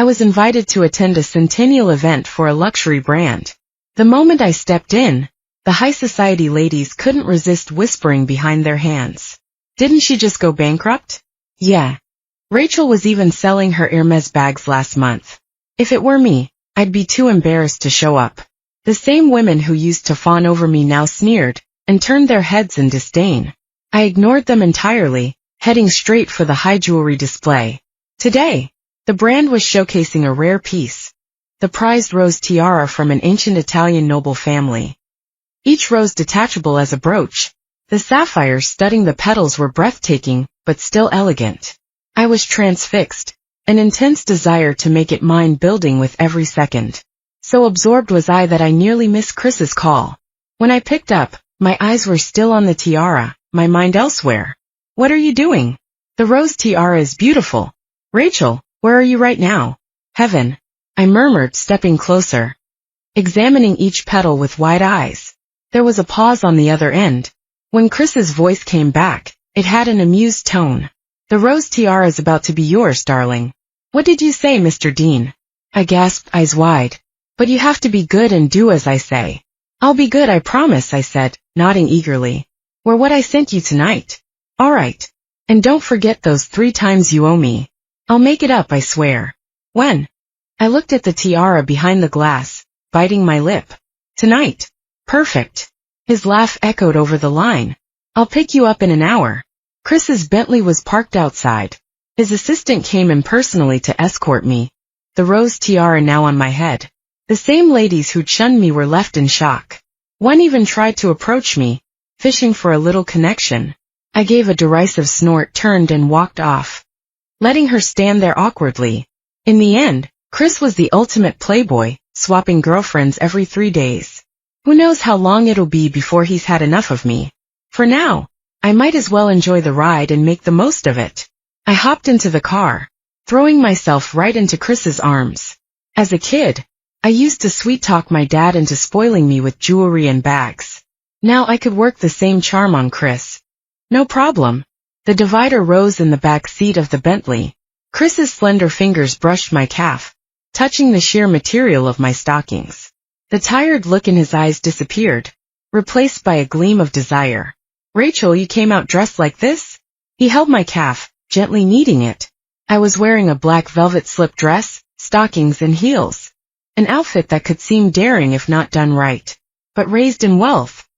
I was invited to attend a centennial event for a luxury brand. The moment I stepped in, the high society ladies couldn't resist whispering behind their hands. Didn't she just go bankrupt? Yeah. Rachel was even selling her Hermes bags last month. If it were me, I'd be too embarrassed to show up. The same women who used to fawn over me now sneered and turned their heads in disdain. I ignored them entirely, heading straight for the high jewelry display. Today, the brand was showcasing a rare piece, the prized rose tiara from an ancient Italian noble family. Each rose detachable as a brooch. The sapphires studding the petals were breathtaking, but still elegant. I was transfixed, an intense desire to make it mind-building with every second. So absorbed was I that I nearly missed Chris's call. When I picked up, my eyes were still on the tiara, my mind elsewhere. What are you doing? The rose tiara is beautiful. Rachel, where are you right now? Heaven, I murmured, stepping closer, examining each petal with wide eyes. There was a pause on the other end. When Chris's voice came back, it had an amused tone. The rose tiara is about to be yours, darling. What did you say, Mr. Dean? I gasped, eyes wide. But you have to be good and do as I say. I'll be good, I promise, I said, nodding eagerly. Wear what I sent you tonight. All right. And don't forget those 3 times you owe me. I'll make it up, I swear. When? I looked at the tiara behind the glass, biting my lip. Tonight. Perfect. His laugh echoed over the line. I'll pick you up in an hour. Chris's Bentley was parked outside. His assistant came impersonally to escort me, the rose tiara now on my head. The same ladies who'd shunned me were left in shock. One even tried to approach me, fishing for a little connection. I gave a derisive snort, turned and walked off, letting her stand there awkwardly. In the end, Chris was the ultimate playboy, swapping girlfriends every 3 days. Who knows how long it'll be before he's had enough of me. For now, I might as well enjoy the ride and make the most of it. I hopped into the car, throwing myself right into Chris's arms. As a kid, I used to sweet-talk my dad into spoiling me with jewelry and bags. Now I could work the same charm on Chris. No problem. The divider rose in the back seat of the Bentley. Chris's slender fingers brushed my calf, touching the sheer material of my stockings. The tired look in his eyes disappeared, replaced by a gleam of desire. Rachel, you came out dressed like this? He held my calf, gently kneading it. I was wearing a black velvet slip dress, stockings and heels. An outfit that could seem daring if not done right, but raised in wealth.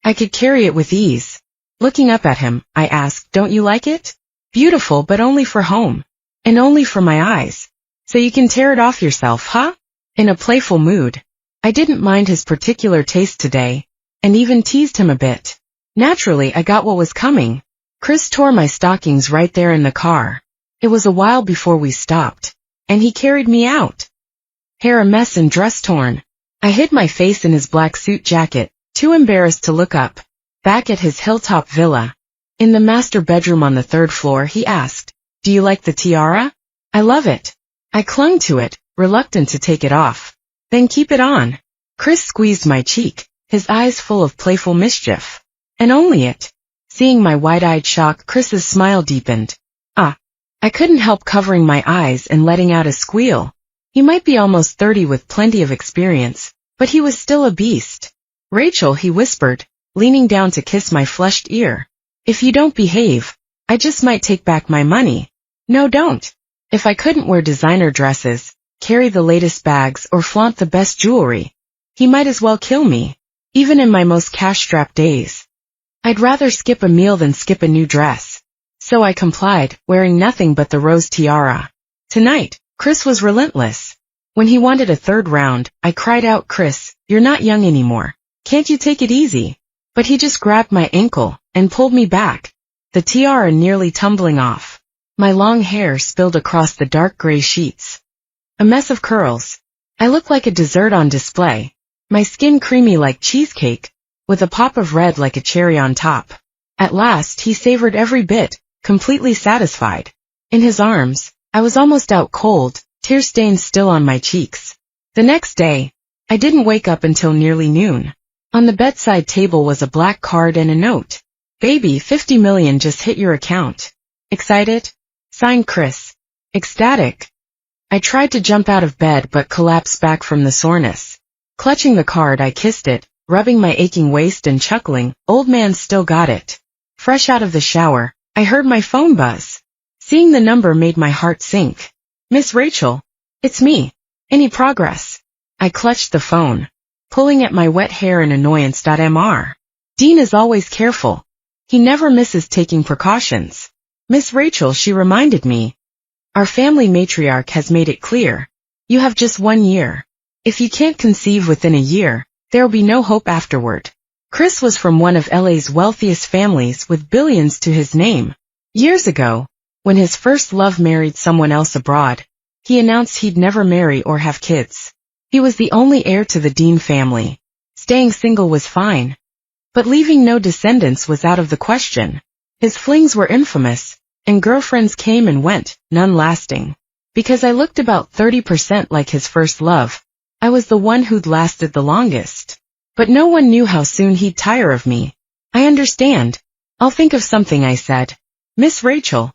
I could carry it with ease. Looking up at him, I asked, don't you like it? Beautiful, but only for home. And only for my eyes. So you can tear it off yourself, huh? In a playful mood. I didn't mind his particular taste today, and even teased him a bit. Naturally, I got what was coming. Chris tore my stockings right there in the car. It was a while before we stopped, and he carried me out. Hair a mess and dress torn. I hid my face in his black suit jacket, too embarrassed to look up. Back at his hilltop villa, in the master bedroom on the 3rd floor, he asked, do you like the tiara? I love it. I clung to it, reluctant to take it off. Then keep it on. Chris squeezed my cheek, his eyes full of playful mischief. And only it. Seeing my wide-eyed shock, Chris's smile deepened. I couldn't help covering my eyes and letting out a squeal. He might be almost 30 with plenty of experience, but he was still a beast. Rachel, he whispered, leaning down to kiss my flushed ear. If you don't behave, I just might take back my money. No, don't. If I couldn't wear designer dresses, carry the latest bags, or flaunt the best jewelry, he might as well kill me, even in my most cash-strapped days. I'd rather skip a meal than skip a new dress. So I complied, wearing nothing but the rose tiara. Tonight, Chris was relentless. When he wanted a 3rd round, I cried out, Chris, you're not young anymore. Can't you take it easy? But he just grabbed my ankle and pulled me back, the tiara nearly tumbling off. My long hair spilled across the dark gray sheets. A mess of curls. I looked like a dessert on display, my skin creamy like cheesecake, with a pop of red like a cherry on top. At last, he savored every bit, completely satisfied. In his arms, I was almost out cold, tear stains still on my cheeks. The next day, I didn't wake up until nearly noon. On the bedside table was a black card and a note. Baby, 50 million just hit your account. Excited? Signed, Chris. Ecstatic. I tried to jump out of bed but collapsed back from the soreness. Clutching the card, I kissed it, rubbing my aching waist and chuckling, "Old man still got it." Fresh out of the shower, I heard my phone buzz. Seeing the number made my heart sink. "Miss Rachel, it's me. Any progress?" I clutched the phone, pulling at my wet hair in annoyance. Mr. Dean is always careful. He never misses taking precautions. "Miss Rachel," she reminded me, "our family matriarch has made it clear. You have just 1 year. If you can't conceive within a year, there'll be no hope afterward." Chris was from one of LA's wealthiest families with billions to his name. Years ago, when his first love married someone else abroad, he announced he'd never marry or have kids. He was the only heir to the Dean family. Staying single was fine, but leaving no descendants was out of the question. His flings were infamous, and girlfriends came and went, none lasting. Because I looked about 30% like his first love, I was the one who'd lasted the longest. But no one knew how soon he'd tire of me. "I understand. I'll think of something," I said. "Miss Rachel,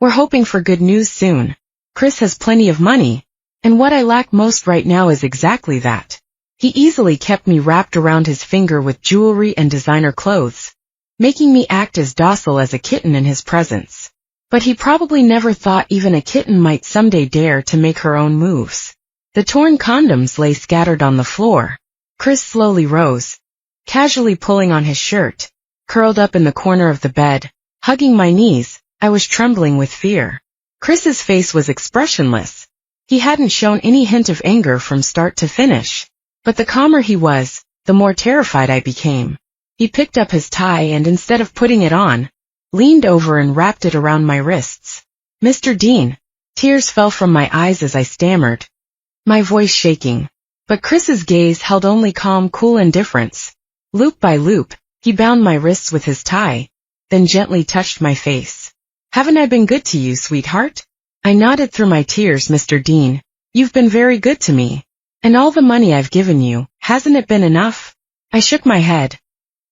we're hoping for good news soon. Chris has plenty of money, and what I lack most right now is exactly that." He easily kept me wrapped around his finger with jewelry and designer clothes, making me act as docile as a kitten in his presence. But he probably never thought even a kitten might someday dare to make her own moves. The torn condoms lay scattered on the floor. Chris slowly rose, casually pulling on his shirt, curled up in the corner of the bed, hugging my knees. I was trembling with fear. Chris's face was expressionless. He hadn't shown any hint of anger from start to finish. But the calmer he was, the more terrified I became. He picked up his tie and instead of putting it on, leaned over and wrapped it around my wrists. "Mr. Dean." Tears fell from my eyes as I stammered, my voice shaking. But Chris's gaze held only calm, cool indifference. Loop by loop, he bound my wrists with his tie, then gently touched my face. "Haven't I been good to you, sweetheart?" I nodded through my tears. "Mr. Dean, you've been very good to me. And all the money I've given you, hasn't it been enough?" I shook my head.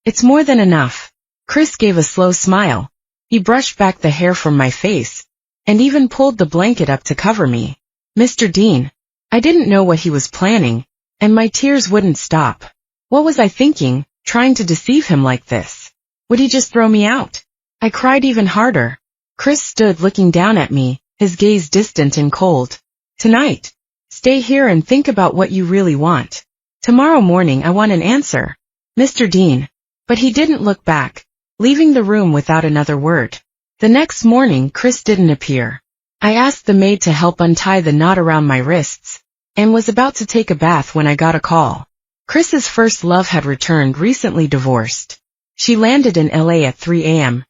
"It's more than enough." Chris gave a slow smile. He brushed back the hair from my face, and even pulled the blanket up to cover me. "Mr. Dean." I didn't know what he was planning, and my tears wouldn't stop. What was I thinking, trying to deceive him like this? Would he just throw me out? I cried even harder. Chris stood looking down at me, his gaze distant and cold. "Tonight. Stay here and think about what you really want. Tomorrow morning I want an answer. Mr. Dean." But he didn't look back, leaving the room without another word. The next morning Chris didn't appear. I asked the maid to help untie the knot around my wrists, and was about to take a bath when I got a call. Chris's first love had returned, recently divorced. She landed in LA at 3 a.m.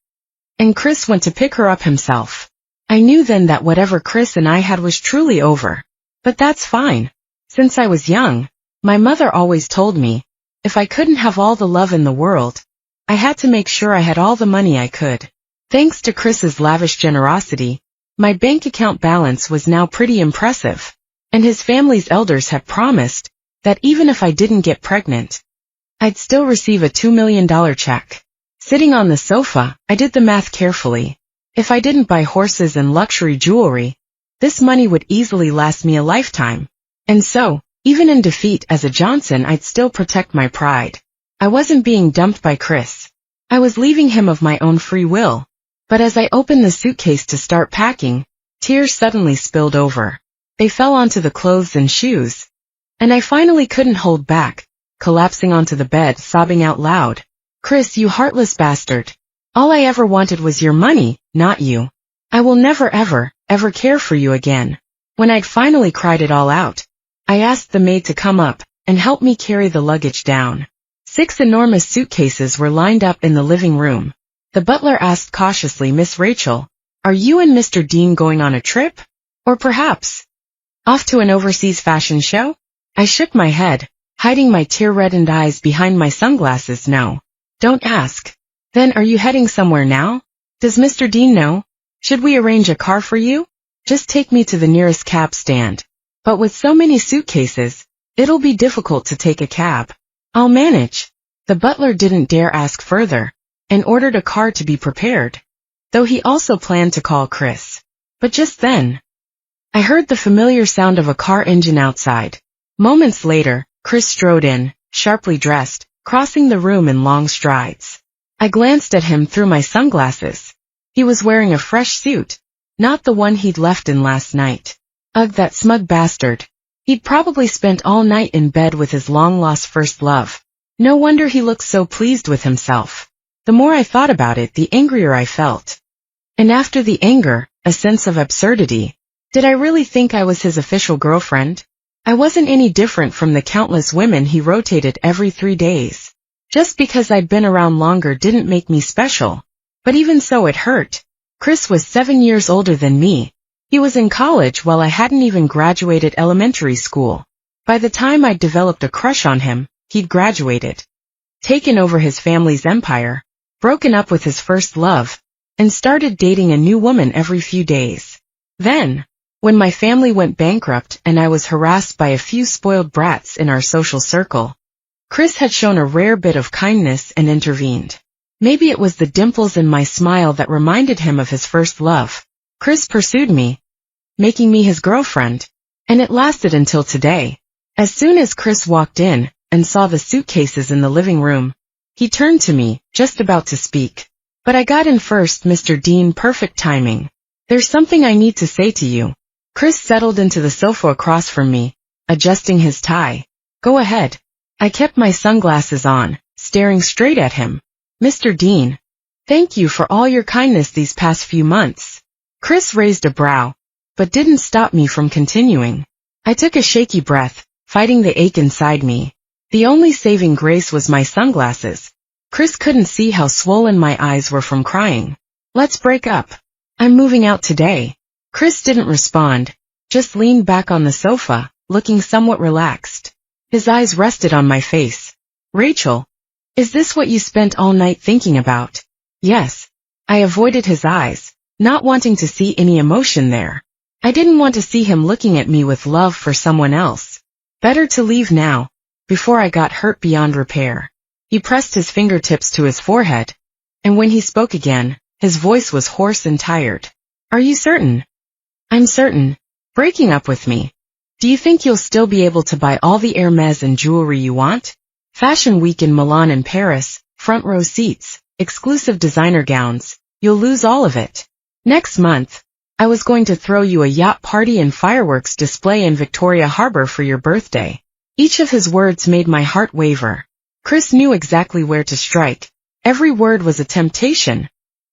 and Chris went to pick her up himself. I knew then that whatever Chris and I had was truly over. But that's fine. Since I was young, my mother always told me, if I couldn't have all the love in the world, I had to make sure I had all the money I could. Thanks to Chris's lavish generosity, my bank account balance was now pretty impressive, and his family's elders had promised that even if I didn't get pregnant, I'd still receive a $2 million check. Sitting on the sofa, I did the math carefully. If I didn't buy horses and luxury jewelry, this money would easily last me a lifetime. And so, even in defeat as a Johnson, I'd still protect my pride. I wasn't being dumped by Chris. I was leaving him of my own free will. But as I opened the suitcase to start packing, tears suddenly spilled over. They fell onto the clothes and shoes. And I finally couldn't hold back, collapsing onto the bed, sobbing out loud. "Chris, you heartless bastard. All I ever wanted was your money, not you. I will never ever care for you again." When I'd finally cried it all out, I asked the maid to come up and help me carry the luggage down. 6 enormous suitcases were lined up in the living room. The butler asked cautiously, "Miss Rachel, are you and Mr. Dean going on a trip? Or perhaps off to an overseas fashion show?" I shook my head, hiding my tear-reddened eyes behind my sunglasses. "No. Don't ask." "Then are you heading somewhere now? Does Mr. Dean know? Should we arrange a car for you? Just take me to the nearest cab stand." "But with so many suitcases, it'll be difficult to take a cab." "I'll manage." The butler didn't dare ask further, and ordered a car to be prepared, though he also planned to call Chris. But just then, I heard the familiar sound of a car engine outside. Moments later, Chris strode in, sharply dressed, crossing the room in long strides. I glanced at him through my sunglasses. He was wearing a fresh suit, not the one he'd left in last night. Ugh, that smug bastard. He'd probably spent all night in bed with his long-lost first love. No wonder he looked so pleased with himself. The more I thought about it, the angrier I felt. And after the anger, a sense of absurdity. Did I really think I was his official girlfriend? I wasn't any different from the countless women he rotated every 3 days. Just because I'd been around longer didn't make me special. But even so, it hurt. Chris was 7 years older than me. He was in college while I hadn't even graduated elementary school. By the time I'd developed a crush on him, he'd graduated, taken over his family's empire, broken up with his first love, and started dating a new woman every few days. Then, when my family went bankrupt and I was harassed by a few spoiled brats in our social circle, Chris had shown a rare bit of kindness and intervened. Maybe it was the dimples in my smile that reminded him of his first love. Chris pursued me, making me his girlfriend, and it lasted until today. As soon as Chris walked in and saw the suitcases in the living room, he turned to me, just about to speak. But I got in first, Mr. Dean, perfect timing. There's something I need to say to you. Chris settled into the sofa across from me, adjusting his tie. Go ahead. I kept my sunglasses on, staring straight at him. Mr. Dean, thank you for all your kindness these past few months. Chris raised a brow, but didn't stop me from continuing. I took a shaky breath, fighting the ache inside me. The only saving grace was my sunglasses. Chris couldn't see how swollen my eyes were from crying. Let's break up. I'm moving out today. Chris didn't respond, just leaned back on the sofa, looking somewhat relaxed. His eyes rested on my face. Rachel, is this what you spent all night thinking about? Yes. I avoided his eyes, not wanting to see any emotion there. I didn't want to see him looking at me with love for someone else. Better to leave now, before I got hurt beyond repair. He pressed his fingertips to his forehead, and when he spoke again, his voice was hoarse and tired. Are you certain? I'm certain. Breaking up with me. Do you think you'll still be able to buy all the Hermes and jewelry you want? Fashion week in Milan and Paris, front row seats, exclusive designer gowns. You'll lose all of it. Next month, I was going to throw you a yacht party and fireworks display in Victoria Harbor for your birthday. Each of his words made my heart waver. Chris knew exactly where to strike. Every word was a temptation,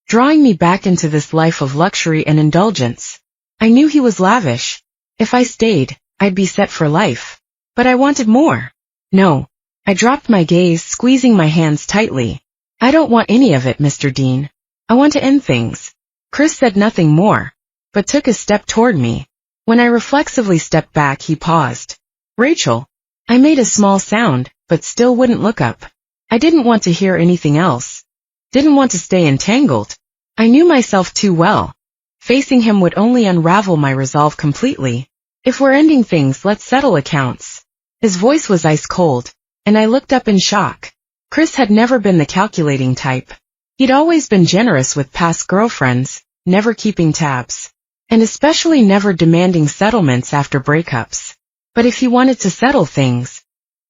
drawing me back into this life of luxury and indulgence. I knew he was lavish. If I stayed, I'd be set for life. But I wanted more. No. I dropped my gaze, squeezing my hands tightly. I don't want any of it, Mr. Dean. I want to end things. Chris said nothing more, but took a step toward me. When I reflexively stepped back, he paused. Rachel. I made a small sound, but still wouldn't look up. I didn't want to hear anything else. Didn't want to stay entangled. I knew myself too well. Facing him would only unravel my resolve completely. If we're ending things, let's settle accounts. His voice was ice cold, and I looked up in shock. Chris had never been the calculating type. He'd always been generous with past girlfriends, never keeping tabs, and especially never demanding settlements after breakups. But if he wanted to settle things,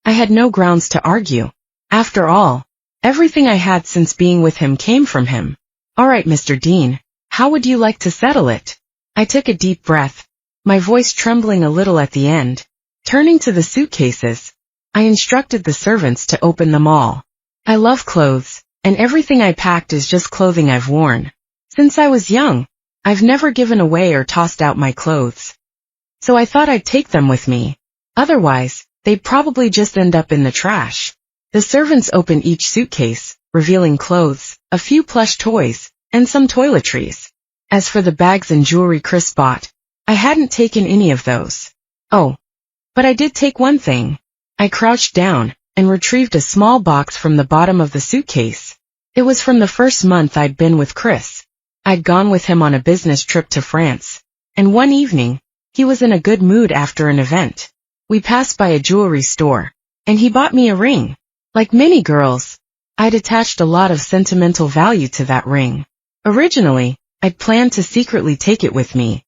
I had no grounds to argue. After all, everything I had since being with him came from him. All right, Mr. Dean, how would you like to settle it? I took a deep breath, my voice trembling a little at the end. Turning to the suitcases, I instructed the servants to open them all. I love clothes, and everything I packed is just clothing I've worn. Since I was young, I've never given away or tossed out my clothes. So I thought I'd take them with me. Otherwise, they'd probably just end up in the trash. The servants opened each suitcase, revealing clothes, a few plush toys, and some toiletries. As for the bags and jewelry Chris bought, I hadn't taken any of those. Oh, but I did take one thing. I crouched down and retrieved a small box from the bottom of the suitcase. It was from the first month I'd been with Chris. I'd gone with him on a business trip to France, and one evening, he was in a good mood after an event. We passed by a jewelry store, and he bought me a ring. Like many girls, I'd attached a lot of sentimental value to that ring. Originally, I'd planned to secretly take it with me,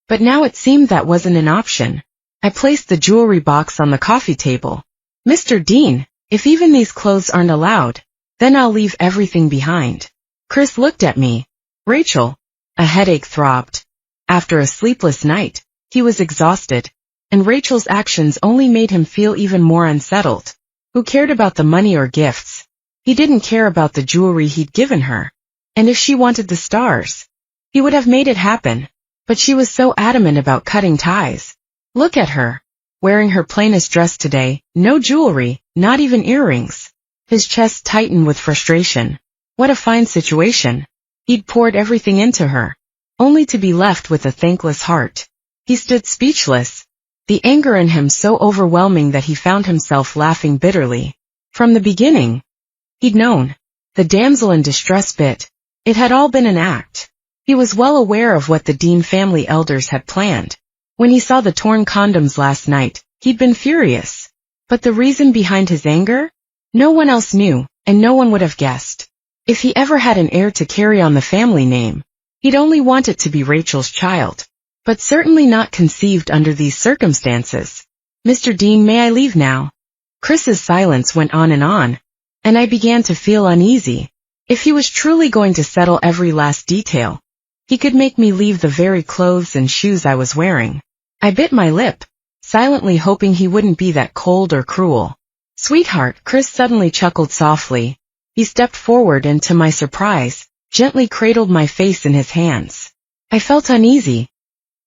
But now it seemed that wasn't an option. I placed the jewelry box on the coffee table. Mr. Dean, if even these clothes aren't allowed, then I'll leave everything behind. Chris looked at me. Rachel. A headache throbbed. After a sleepless night, he was exhausted, and Rachel's actions only made him feel even more unsettled. Who cared about the money or gifts? He didn't care about the jewelry he'd given her. And if she wanted the stars, he would have made it happen. But she was so adamant about cutting ties. Look at her, wearing her plainest dress today, no jewelry, not even earrings. His chest tightened with frustration. What a fine situation. He'd poured everything into her, only to be left with a thankless heart. He stood speechless, the anger in him so overwhelming that he found himself laughing bitterly. From the beginning, he'd known. The damsel in distress bit. It had all been an act. He was well aware of what the Dean family elders had planned. When he saw the torn condoms last night, he'd been furious. But the reason behind his anger? No one else knew, and no one would have guessed. If he ever had an heir to carry on the family name, he'd only want it to be Rachel's child. But certainly not conceived under these circumstances. Mr. Dean, may I leave now? Chris's silence went on, and I began to feel uneasy. If he was truly going to settle every last detail, he could make me leave the very clothes and shoes I was wearing. I bit my lip, silently hoping he wouldn't be that cold or cruel. Sweetheart, Chris suddenly chuckled softly. He stepped forward and, to my surprise, gently cradled my face in his hands. I felt uneasy,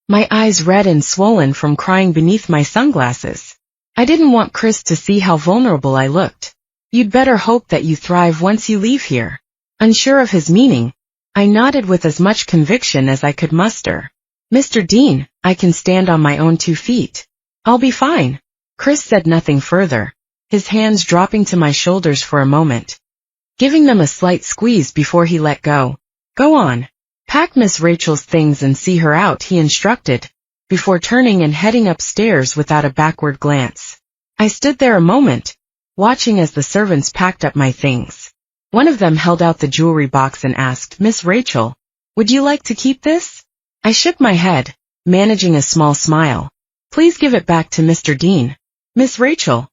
my eyes red and swollen from crying beneath my sunglasses. I didn't want Chris to see how vulnerable I looked. You'd better hope that you thrive once you leave here. Unsure of his meaning, I nodded with as much conviction as I could muster. Mr. Dean, I can stand on my own 2 feet. I'll be fine. Chris said nothing further, his hands dropping to my shoulders for a moment, giving them a slight squeeze before he let go. Go on. Pack Miss Rachel's things and see her out, he instructed, before turning and heading upstairs without a backward glance. I stood there a moment, watching as the servants packed up my things. One of them held out the jewelry box and asked, Miss Rachel, would you like to keep this? I shook my head, managing a small smile. Please give it back to Mr. Dean. Miss Rachel,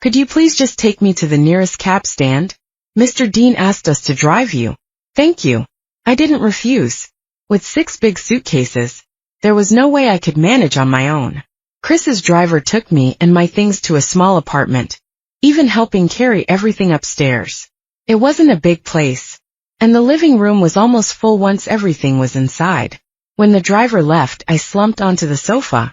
could you please just take me to the nearest cab stand? Mr. Dean asked us to drive you. Thank you. I didn't refuse. With 6 big suitcases, there was no way I could manage on my own. Chris's driver took me and my things to a small apartment, even helping carry everything upstairs. It wasn't a big place, and the living room was almost full once everything was inside. When the driver left, I slumped onto the sofa,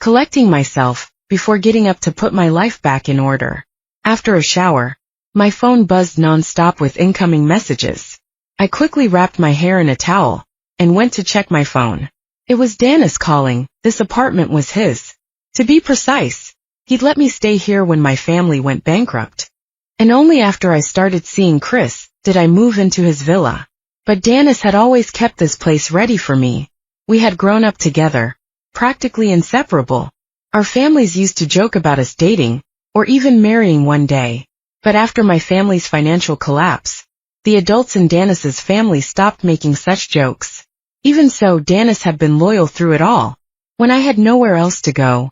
collecting myself before getting up to put my life back in order. After a shower, my phone buzzed non-stop with incoming messages. I quickly wrapped my hair in a towel and went to check my phone. It was Dennis calling. This apartment was his. To be precise, he'd let me stay here when my family went bankrupt. And only after I started seeing Chris did I move into his villa. But Dennis had always kept this place ready for me. We had grown up together, practically inseparable. Our families used to joke about us dating, or even marrying one day. But after my family's financial collapse, the adults in Dennis's family stopped making such jokes. Even so, Dennis had been loyal through it all. When I had nowhere else to go,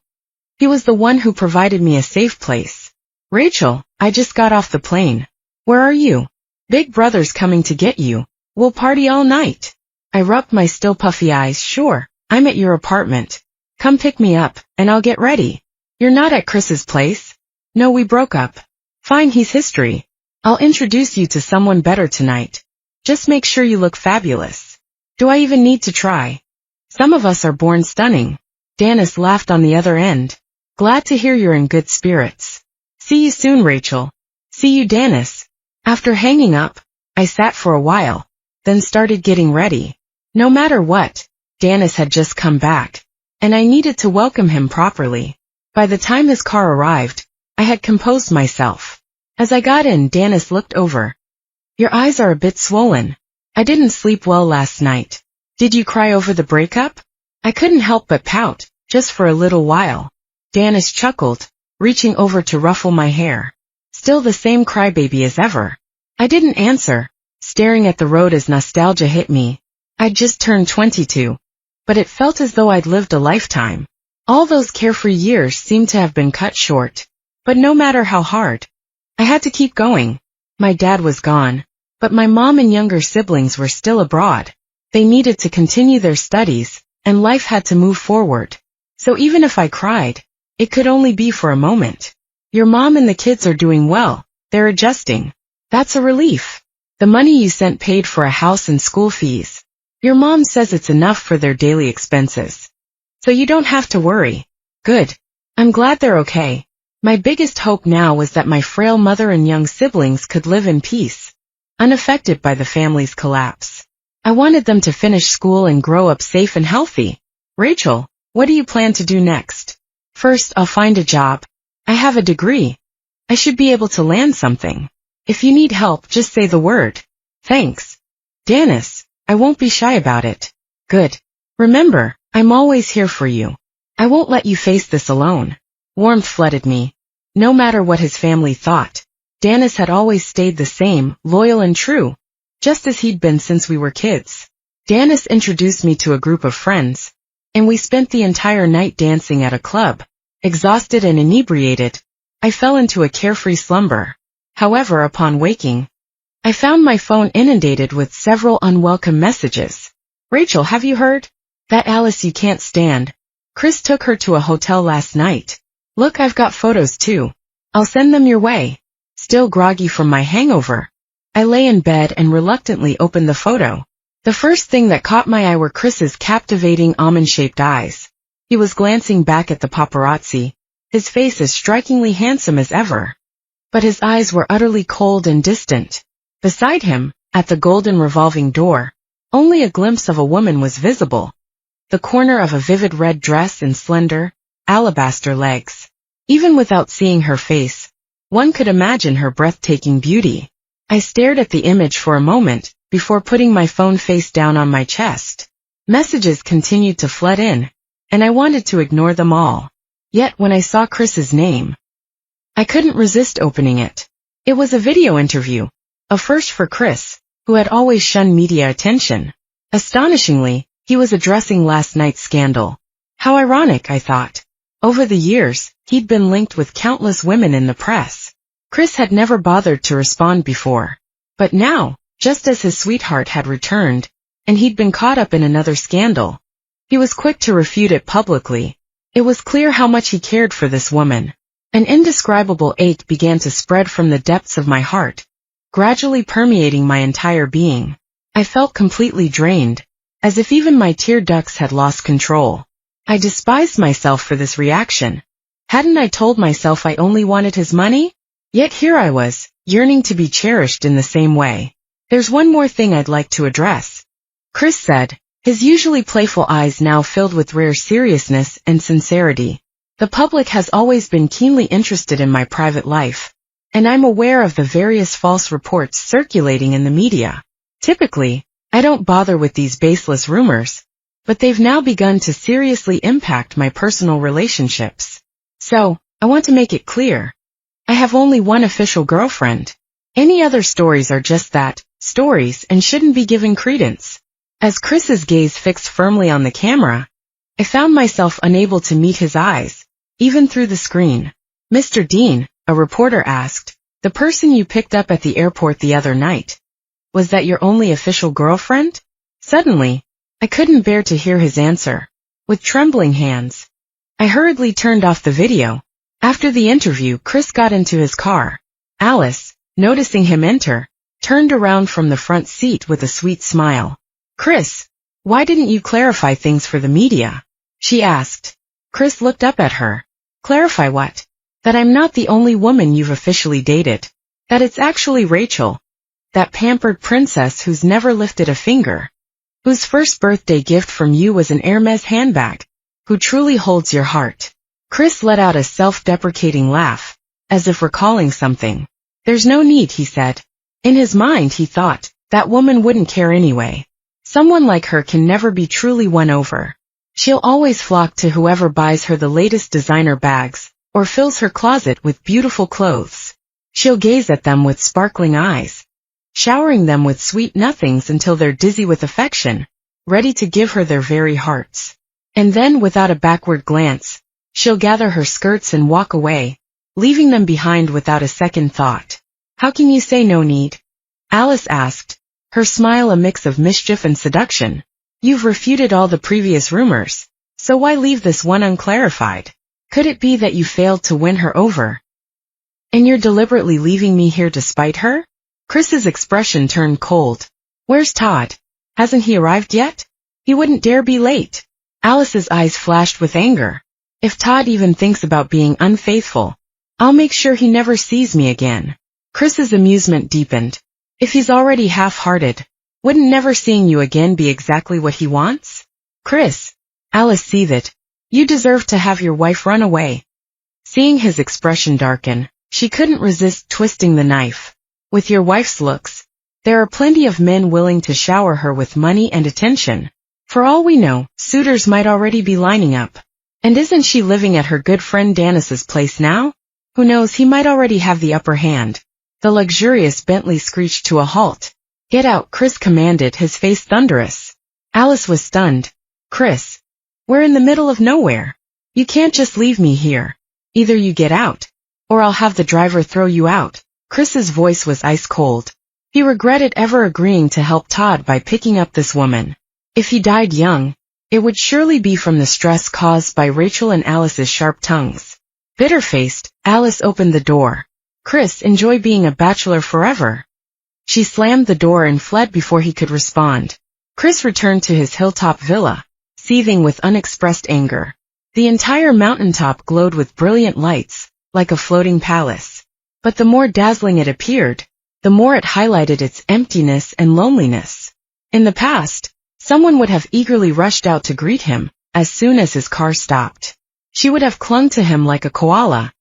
he was the one who provided me a safe place. Rachel, I just got off the plane. Where are you? Big Brother's coming to get you. We'll party all night. I rubbed my still puffy eyes. Sure, I'm at your apartment. Come pick me up, and I'll get ready. You're not at Chris's place? No, we broke up. Fine, he's history. I'll introduce you to someone better tonight. Just make sure you look fabulous. Do I even need to try? Some of us are born stunning. Dennis laughed on the other end. Glad to hear you're in good spirits. See you soon, Rachel. See you, Dennis. After hanging up, I sat for a while, then started getting ready. No matter what, Dennis had just come back, and I needed to welcome him properly. By the time his car arrived, I had composed myself. As I got in, Dennis looked over. Your eyes are a bit swollen. I didn't sleep well last night. Did you cry over the breakup? I couldn't help but pout, just for a little while. Dennis chuckled, reaching over to ruffle my hair. Still the same crybaby as ever. I didn't answer, staring at the road as nostalgia hit me. I'd just turned 22. but it felt as though I'd lived a lifetime. All those carefree years seemed to have been cut short. But no matter how hard, I had to keep going. My dad was gone, but my mom and younger siblings were still abroad. They needed to continue their studies, and life had to move forward. So even if I cried, it could only be for a moment. Your mom and the kids are doing well, they're adjusting. That's a relief. The money you sent paid for a house and school fees. Your mom says it's enough for their daily expenses. So you don't have to worry. Good. I'm glad they're okay. My biggest hope now was that my frail mother and young siblings could live in peace, unaffected by the family's collapse. I wanted them to finish school and grow up safe and healthy. Rachel, what do you plan to do next? First, I'll find a job. I have a degree. I should be able to land something. If you need help, just say the word. Thanks. Dennis, I won't be shy about it. Good. Remember, I'm always here for you. I won't let you face this alone. Warmth flooded me. No matter what his family thought, Dennis had always stayed the same, loyal and true, just as he'd been since we were kids. Dennis introduced me to a group of friends, and we spent the entire night dancing at a club. Exhausted and inebriated, I fell into a carefree slumber. However, upon waking, I found my phone inundated with several unwelcome messages. Rachel, have you heard? That Alice you can't stand. Chris took her to a hotel last night. Look, I've got photos too. I'll send them your way. Still groggy from my hangover, I lay in bed and reluctantly opened the photo. The first thing that caught my eye were Chris's captivating almond-shaped eyes. He was glancing back at the paparazzi, his face as strikingly handsome as ever. But his eyes were utterly cold and distant. Beside him, at the golden revolving door, only a glimpse of a woman was visible. The corner of a vivid red dress and slender, alabaster legs. Even without seeing her face, one could imagine her breathtaking beauty. I stared at the image for a moment, before putting my phone face down on my chest. Messages continued to flood in, and I wanted to ignore them all. Yet when I saw Chris's name, I couldn't resist opening it. It was a video interview, a first for Chris, who had always shunned media attention. Astonishingly, he was addressing last night's scandal. How ironic, I thought. Over the years, he'd been linked with countless women in the press. Chris had never bothered to respond before. But now, just as his sweetheart had returned, and he'd been caught up in another scandal, he was quick to refute it publicly. It was clear how much he cared for this woman. An indescribable ache began to spread from the depths of my heart, gradually permeating my entire being. I felt completely drained, as if even my tear ducts had lost control. I despised myself for this reaction. Hadn't I told myself I only wanted his money? Yet here I was, yearning to be cherished in the same way. There's one more thing I'd like to address, Chris said, his usually playful eyes now filled with rare seriousness and sincerity. The public has always been keenly interested in my private life, and I'm aware of the various false reports circulating in the media. Typically, I don't bother with these baseless rumors, but they've now begun to seriously impact my personal relationships. So, I want to make it clear. I have only one official girlfriend. Any other stories are just that, stories, and shouldn't be given credence. As Chris's gaze fixed firmly on the camera, I found myself unable to meet his eyes, even through the screen. Mr. Dean, a reporter asked, the person you picked up at the airport the other night, was that your only official girlfriend? Suddenly, I couldn't bear to hear his answer. With trembling hands, I hurriedly turned off the video. After the interview, Chris got into his car. Alice, noticing him enter, turned around from the front seat with a sweet smile. Chris, why didn't you clarify things for the media? She asked. Chris looked up at her. Clarify what? That I'm not the only woman you've officially dated. That it's actually Rachel. That pampered princess who's never lifted a finger. Whose first birthday gift from you was an Hermes handbag. Who truly holds your heart. Chris let out a self-deprecating laugh, as if recalling something. There's no need, he said. In his mind, he thought, that woman wouldn't care anyway. Someone like her can never be truly won over. She'll always flock to whoever buys her the latest designer bags, or fills her closet with beautiful clothes. She'll gaze at them with sparkling eyes, showering them with sweet nothings until they're dizzy with affection. ready to give her their very hearts. And then, without a backward glance, she'll gather her skirts and walk away, leaving them behind without a second thought. How can you say no need? Alice asked, her smile a mix of mischief and seduction. You've refuted all the previous rumors, so why leave this one unclarified? Could it be that you failed to win her over? And you're deliberately leaving me here to spite her? Chris's expression turned cold. Where's Todd? Hasn't he arrived yet? He wouldn't dare be late. Alice's eyes flashed with anger. If Todd even thinks about being unfaithful, I'll make sure he never sees me again. Chris's amusement deepened. If he's already half-hearted, wouldn't never seeing you again be exactly what he wants? Chris, Alice seethed, you deserve to have your wife run away. Seeing his expression darken, she couldn't resist twisting the knife. With your wife's looks, there are plenty of men willing to shower her with money and attention. For all we know, suitors might already be lining up. And isn't she living at her good friend Dennis's place now? Who knows, he might already have the upper hand. The luxurious Bentley screeched to a halt. Get out, Chris commanded, his face thunderous. Alice was stunned. Chris, we're in the middle of nowhere. You can't just leave me here. Either you get out, or I'll have the driver throw you out. Chris's voice was ice cold. He regretted ever agreeing to help Todd by picking up this woman. If he died young, it would surely be from the stress caused by Rachel and Alice's sharp tongues. Bitter-faced, Alice opened the door. Chris, enjoy being a bachelor forever. She slammed the door and fled before he could respond. Chris returned to his hilltop villa, seething with unexpressed anger. The entire mountaintop glowed with brilliant lights, like a floating palace. But the more dazzling it appeared, the more it highlighted its emptiness and loneliness. In the past, someone would have eagerly rushed out to greet him as soon as his car stopped. She would have clung to him like a koala,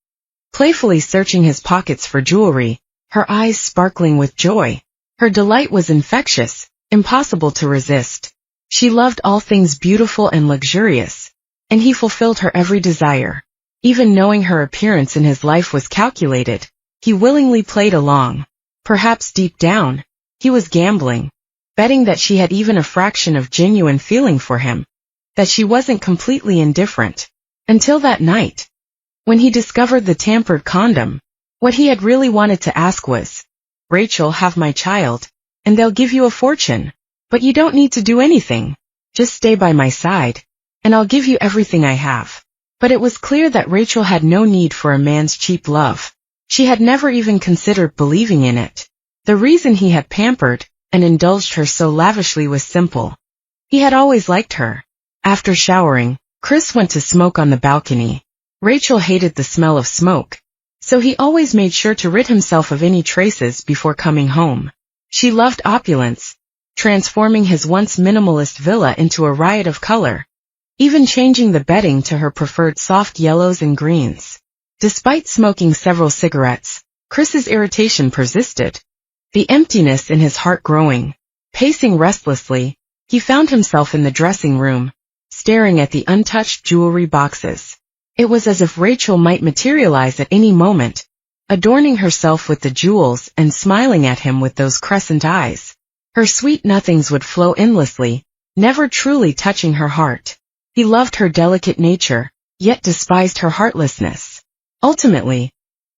playfully searching his pockets for jewelry, her eyes sparkling with joy. Her delight was infectious, impossible to resist. She loved all things beautiful and luxurious, and he fulfilled her every desire. Even knowing her appearance in his life was calculated, he willingly played along. Perhaps deep down, he was gambling, betting that she had even a fraction of genuine feeling for him, that she wasn't completely indifferent. Until that night, when he discovered the tampered condom, what he had really wanted to ask was, Rachel, have my child, and they'll give you a fortune. But you don't need to do anything. Just stay by my side, and I'll give you everything I have. But it was clear that Rachel had no need for a man's cheap love. She had never even considered believing in it. The reason he had pampered and indulged her so lavishly was simple. He had always liked her. After showering, Chris went to smoke on the balcony. Rachel hated the smell of smoke, so he always made sure to rid himself of any traces before coming home. She loved opulence, transforming his once minimalist villa into a riot of color, even changing the bedding to her preferred soft yellows and greens. Despite smoking several cigarettes, Chris's irritation persisted, the emptiness in his heart growing. Pacing restlessly, he found himself in the dressing room, staring at the untouched jewelry boxes. It was as if Rachel might materialize at any moment, adorning herself with the jewels and smiling at him with those crescent eyes. Her sweet nothings would flow endlessly, never truly touching her heart. He loved her delicate nature, yet despised her heartlessness. Ultimately,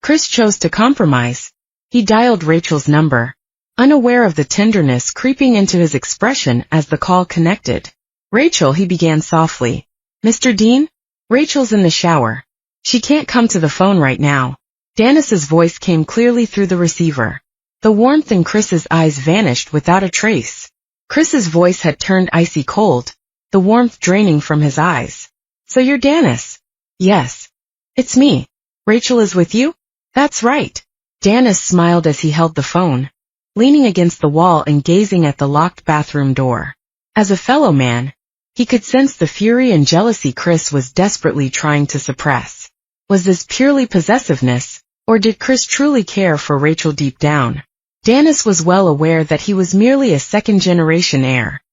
Chris chose to compromise. He dialed Rachel's number, unaware of the tenderness creeping into his expression as the call connected. Rachel, he began softly. Mr. Dean? Rachel's in the shower. She can't come to the phone right now. Dennis's voice came clearly through the receiver. The warmth in Chris's eyes vanished without a trace. Chris's voice had turned icy cold, the warmth draining from his eyes. So you're Dennis? Yes. It's me. Rachel is with you? That's right. Dennis smiled as he held the phone, leaning against the wall and gazing at the locked bathroom door. As a fellow man, he could sense the fury and jealousy Chris was desperately trying to suppress. Was this purely possessiveness, or did Chris truly care for Rachel deep down? Dennis was well aware that he was merely a second-generation heir.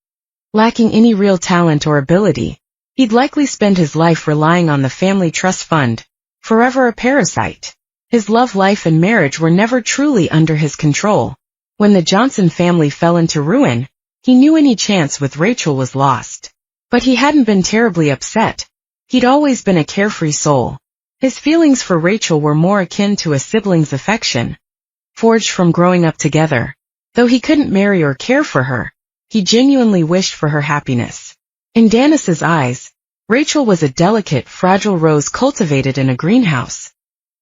Lacking any real talent or ability, he'd likely spend his life relying on the family trust fund, forever a parasite. His love life and marriage were never truly under his control. When the Johnson family fell into ruin, He knew any chance with Rachel was lost. But he hadn't been terribly upset. He'd always been a carefree soul. His feelings for Rachel were more akin to a sibling's affection, forged from growing up together. Though he couldn't marry or care for her, he genuinely wished for her happiness. In Dennis's eyes, Rachel was a delicate, fragile rose cultivated in a greenhouse,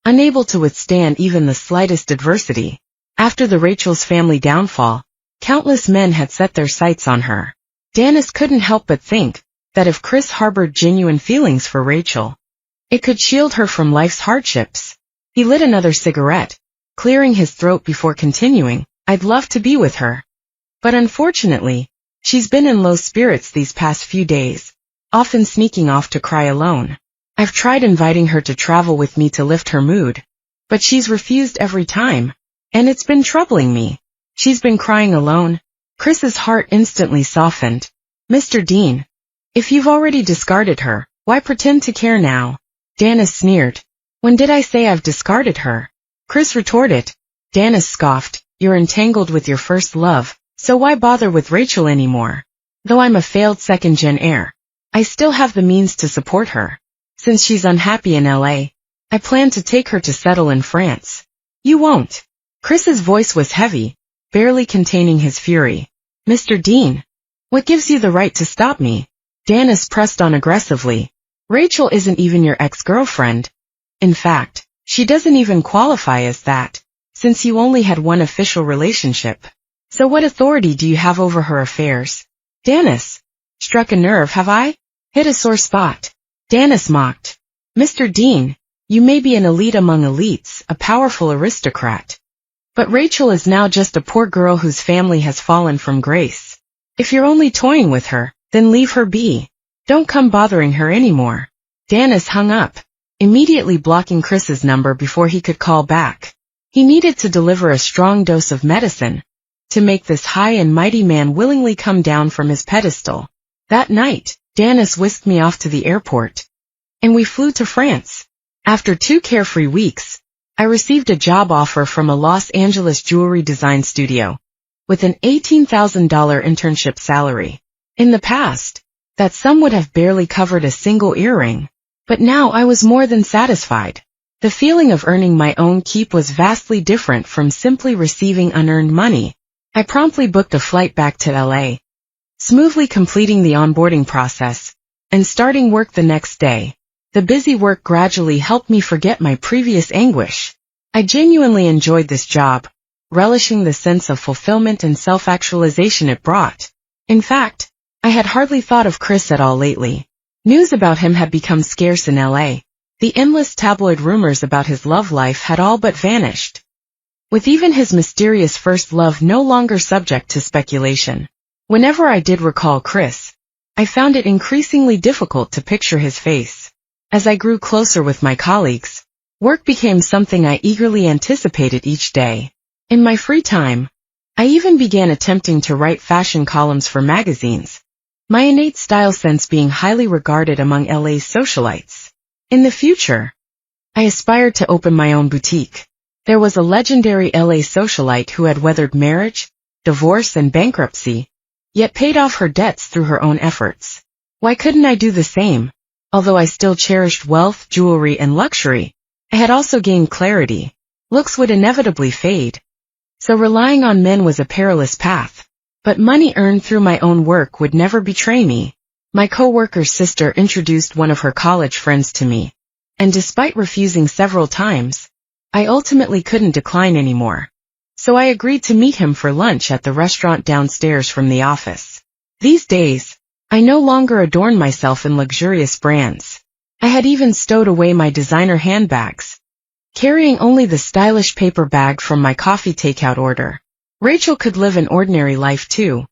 unable to withstand even the slightest adversity. After the Rachel's family downfall, countless men had set their sights on her. Dennis couldn't help but think that if Chris harbored genuine feelings for Rachel, it could shield her from life's hardships. He lit another cigarette, clearing his throat before continuing, "I'd love to be with her. But unfortunately, she's been in low spirits these past few days, often sneaking off to cry alone. I've tried inviting her to travel with me to lift her mood, but she's refused every time, and it's been troubling me. She's been crying alone." Chris's heart instantly softened. "Mr. Dean, if you've already discarded her, why pretend to care now?" Dennis sneered. "When did I say I've discarded her?" Chris retorted. Dennis scoffed. "You're entangled with your first love, so why bother with Rachel anymore? Though I'm a failed second-gen heir, I still have the means to support her. Since she's unhappy in LA, I plan to take her to settle in France." "You won't." Chris's voice was heavy, barely containing his fury. "Mr. Dean, what gives you the right to stop me?" Dennis pressed on aggressively. "Rachel isn't even your ex-girlfriend. In fact, she doesn't even qualify as that, since you only had one official relationship. So what authority do you have over her affairs?" "Dennis, struck a nerve, have I? Hit a sore spot?" Dennis mocked. "Mr. Dean, you may be an elite among elites, a powerful aristocrat. But Rachel is now just a poor girl whose family has fallen from grace. If you're only toying with her, then leave her be. Don't come bothering her anymore." Dennis hung up, immediately blocking Chris's number before he could call back. He needed to deliver a strong dose of medicine to make this high and mighty man willingly come down from his pedestal. That night, Dennis whisked me off to the airport, and we flew to France. After 2 carefree weeks, I received a job offer from a Los Angeles jewelry design studio, with an $18,000 internship salary. In the past, that sum would have barely covered a single earring, but now I was more than satisfied. The feeling of earning my own keep was vastly different from simply receiving unearned money. I promptly booked a flight back to LA, smoothly completing the onboarding process and starting work the next day. The busy work gradually helped me forget my previous anguish. I genuinely enjoyed this job, relishing the sense of fulfillment and self-actualization it brought. In fact, I had hardly thought of Chris at all lately. News about him had become scarce in LA. The endless tabloid rumors about his love life had all but vanished, with even his mysterious first love no longer subject to speculation. Whenever I did recall Chris, I found it increasingly difficult to picture his face. As I grew closer with my colleagues, work became something I eagerly anticipated each day. In my free time, I even began attempting to write fashion columns for magazines, my innate style sense being highly regarded among LA's socialites. In the future, I aspired to open my own boutique. There was a legendary LA socialite who had weathered marriage, divorce, and bankruptcy, yet paid off her debts through her own efforts. Why couldn't I do the same? Although I still cherished wealth, jewelry, and luxury, I had also gained clarity. Looks would inevitably fade, so relying on men was a perilous path. But money earned through my own work would never betray me. My co-worker's sister introduced one of her college friends to me, and despite refusing several times, I ultimately couldn't decline anymore. So I agreed to meet him for lunch at the restaurant downstairs from the office. These days, I no longer adorn myself in luxurious brands. I had even stowed away my designer handbags, carrying only the stylish paper bag from my coffee takeout order. Rachel could live an ordinary life too.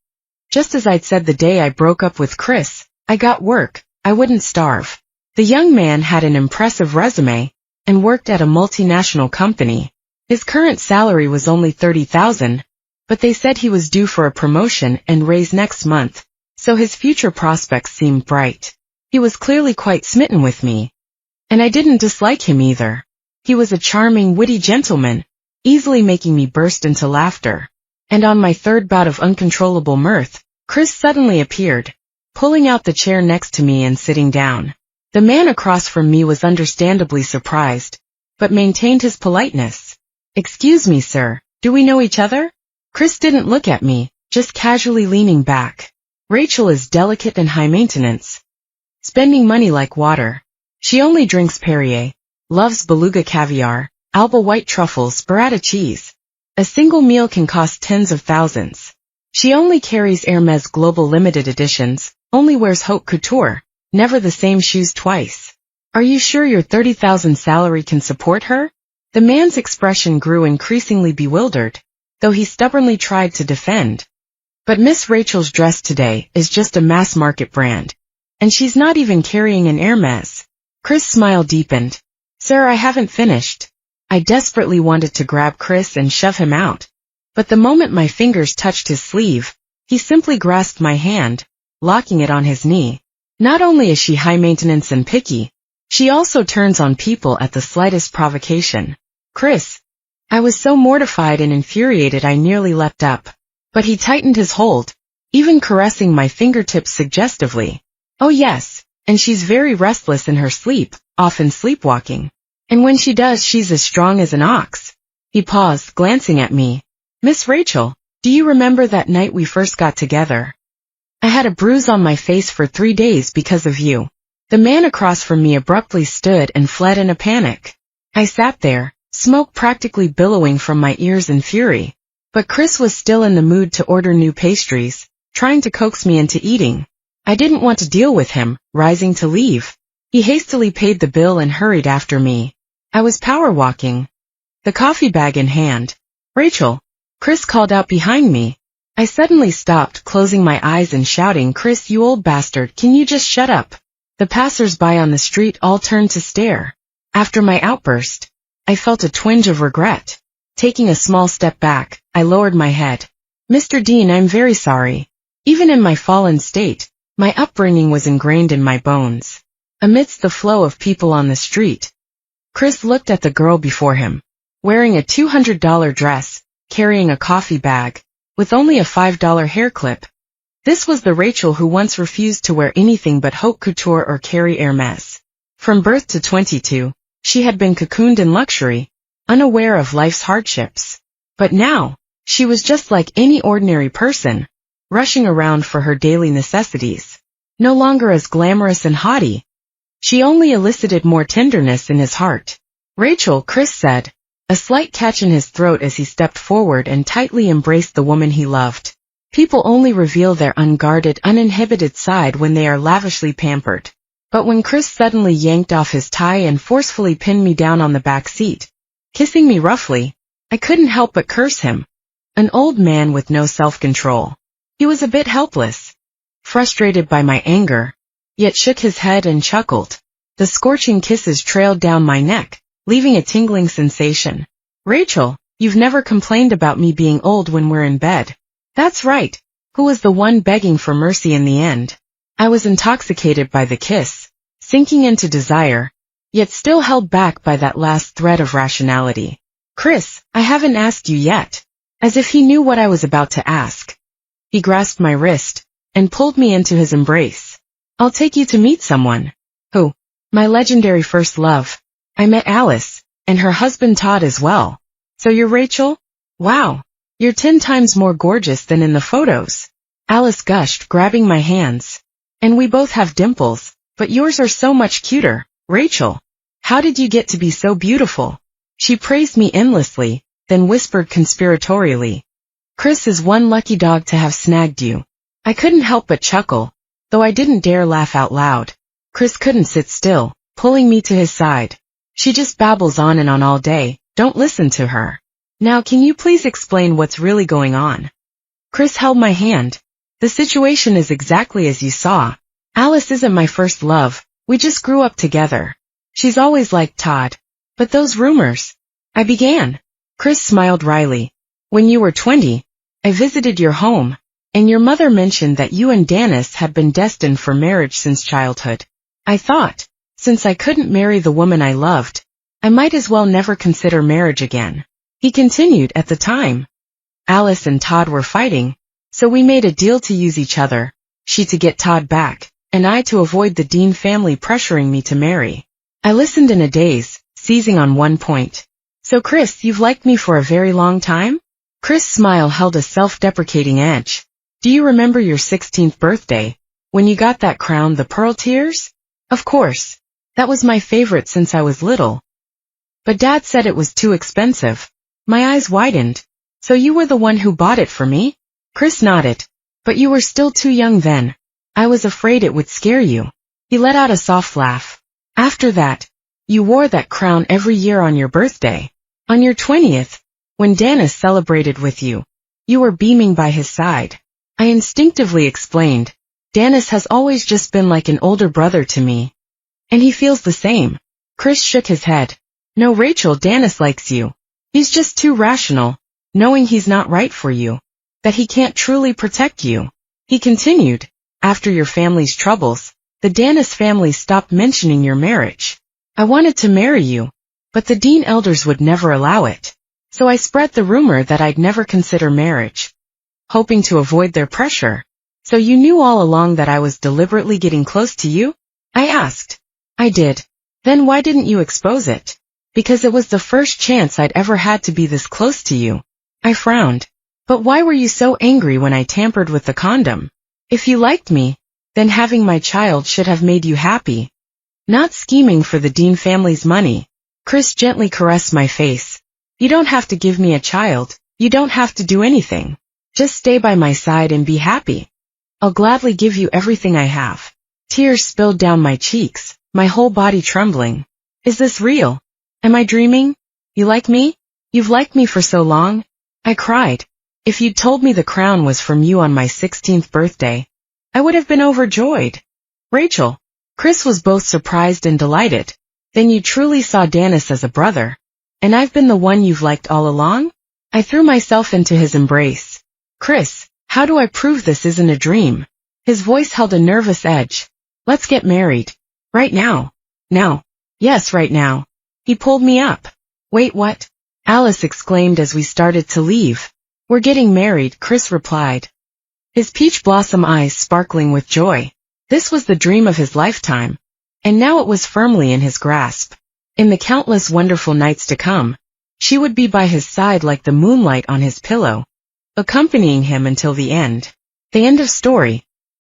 Just as I'd said the day I broke up with Chris, I got work, I wouldn't starve. The young man had an impressive resume and worked at a multinational company. His current salary was only $30,000, but they said he was due for a promotion and raise next month, so his future prospects seemed bright. He was clearly quite smitten with me, and I didn't dislike him either. He was a charming, witty gentleman, easily making me burst into laughter. And on my third bout of uncontrollable mirth, Chris suddenly appeared, pulling out the chair next to me and sitting down. The man across from me was understandably surprised, but maintained his politeness. "Excuse me, sir, do we know each other?" Chris didn't look at me, just casually leaning back. "Rachel is delicate and high maintenance, spending money like water. She only drinks Perrier, loves beluga caviar, Alba white truffles, burrata cheese. A single meal can cost tens of thousands. She only carries Hermes Global Limited Editions, only wears haute couture, never the same shoes twice. Are you sure your 30,000 salary can support her?" The man's expression grew increasingly bewildered, though he stubbornly tried to defend. "But Miss Rachel's dress today is just a mass-market brand, and she's not even carrying an Hermes." Chris' smile deepened. "Sir, I haven't finished." I desperately wanted to grab Chris and shove him out, but the moment my fingers touched his sleeve, he simply grasped my hand, locking it on his knee. "Not only is she high maintenance and picky, she also turns on people at the slightest provocation." "Chris." I was so mortified and infuriated I nearly leapt up, but he tightened his hold, even caressing my fingertips suggestively. "Oh yes, and she's very restless in her sleep, often sleepwalking. And when she does, she's as strong as an ox." He paused, glancing at me. "Miss Rachel, do you remember that night we first got together? I had a bruise on my face for 3 days because of you." The man across from me abruptly stood and fled in a panic. I sat there, smoke practically billowing from my ears in fury. But Chris was still in the mood to order new pastries, trying to coax me into eating. I didn't want to deal with him, rising to leave. He hastily paid the bill and hurried after me. I was power walking, the coffee bag in hand. "Rachel," Chris called out behind me. I suddenly stopped, closing my eyes and shouting, "Chris, you old bastard, can you just shut up?" The passers-by on the street all turned to stare. After my outburst, I felt a twinge of regret. Taking a small step back, I lowered my head. "Mr. Dean, I'm very sorry. Even in my fallen state, my upbringing was ingrained in my bones." Amidst the flow of people on the street, Chris looked at the girl before him, wearing a $200 dress, carrying a coffee bag, with only a $5 hair clip. This was the Rachel who once refused to wear anything but haute couture or carry Hermes. From birth to 22, she had been cocooned in luxury, unaware of life's hardships. But now, she was just like any ordinary person, rushing around for her daily necessities. No longer as glamorous and haughty, she only elicited more tenderness in his heart. "Rachel," Chris said, a slight catch in his throat as he stepped forward and tightly embraced the woman he loved. People only reveal their unguarded, uninhibited side when they are lavishly pampered. But when Chris suddenly yanked off his tie and forcefully pinned me down on the back seat, kissing me roughly, I couldn't help but curse him. An old man with no self-control. He was a bit helpless, frustrated by my anger, yet shook his head and chuckled. The scorching kisses trailed down my neck, leaving a tingling sensation. "Rachel, you've never complained about me being old when we're in bed." That's right. Who was the one begging for mercy in the end? I was intoxicated by the kiss, sinking into desire, yet still held back by that last thread of rationality. "Chris, I haven't asked you yet." As if he knew what I was about to ask, he grasped my wrist and pulled me into his embrace. "I'll take you to meet someone." "Who?" "My legendary first love. I met Alice, and her husband Todd as well." "So you're Rachel? Wow, you're 10 times more gorgeous than in the photos," Alice gushed, grabbing my hands. "And we both have dimples, but yours are so much cuter. Rachel, how did you get to be so beautiful?" She praised me endlessly, then whispered conspiratorially, "Chris is one lucky dog to have snagged you." I couldn't help but chuckle, though I didn't dare laugh out loud. Chris couldn't sit still, pulling me to his side. "She just babbles on and on all day, don't listen to her. Now can you please explain what's really going on?" Chris held my hand. "The situation is exactly as you saw. Alice isn't my first love, we just grew up together. She's always liked Todd. But those rumors," I began. Chris smiled wryly. "When you were 20, I visited your home, and your mother mentioned that you and Dennis had been destined for marriage since childhood. I thought, since I couldn't marry the woman I loved, I might as well never consider marriage again." He continued, "At the time, Alice and Todd were fighting, So we made a deal to use each other, she to get Todd back, and I to avoid the Dean family pressuring me to marry. I listened in a daze, seizing on one point. So Chris, you've liked me for a very long time? Chris' smile held a self-deprecating edge. Do you remember your 16th birthday, when you got that crown, the pearl tears? Of course. That was my favorite since I was little. But Dad said it was too expensive. My eyes widened. So you were the one who bought it for me? Chris nodded. But you were still too young then. I was afraid it would scare you. He let out a soft laugh. After that, you wore that crown every year on your birthday. On your 20th, when Dennis celebrated with you, you were beaming by his side. I instinctively explained. Dennis has always just been like an older brother to me. And he feels the same. Chris shook his head. No, Rachel, Dennis likes you. He's just too rational, knowing he's not right for you, that he can't truly protect you. He continued, after your family's troubles, the Dennis family stopped mentioning your marriage. I wanted to marry you, but the Dean elders would never allow it. So I spread the rumor that I'd never consider marriage, hoping to avoid their pressure. So you knew all along that I was deliberately getting close to you? I asked. I did. Then why didn't you expose it? Because it was the first chance I'd ever had to be this close to you. I frowned. But why were you so angry when I tampered with the condom? If you liked me, then having my child should have made you happy. Not scheming for the Dean family's money. Chris gently caressed my face. You don't have to give me a child. You don't have to do anything. Just stay by my side and be happy. I'll gladly give you everything I have. Tears spilled down my cheeks, my whole body trembling. Is this real? Am I dreaming? You like me? You've liked me for so long? I cried. If you'd told me the crown was from you on my 16th birthday, I would have been overjoyed. Rachel. Chris was both surprised and delighted. Then you truly saw Dennis as a brother. And I've been the one you've liked all along? I threw myself into his embrace. Chris, how do I prove this isn't a dream? His voice held a nervous edge. Let's get married. Right now. Now. Yes, right now. He pulled me up. Wait, what? Alice exclaimed as we started to leave. We're getting married, Chris replied. His peach blossom eyes sparkling with joy. This was the dream of his lifetime. And now it was firmly in his grasp. In the countless wonderful nights to come, she would be by his side like the moonlight on his pillow, accompanying him until the end. The end of story.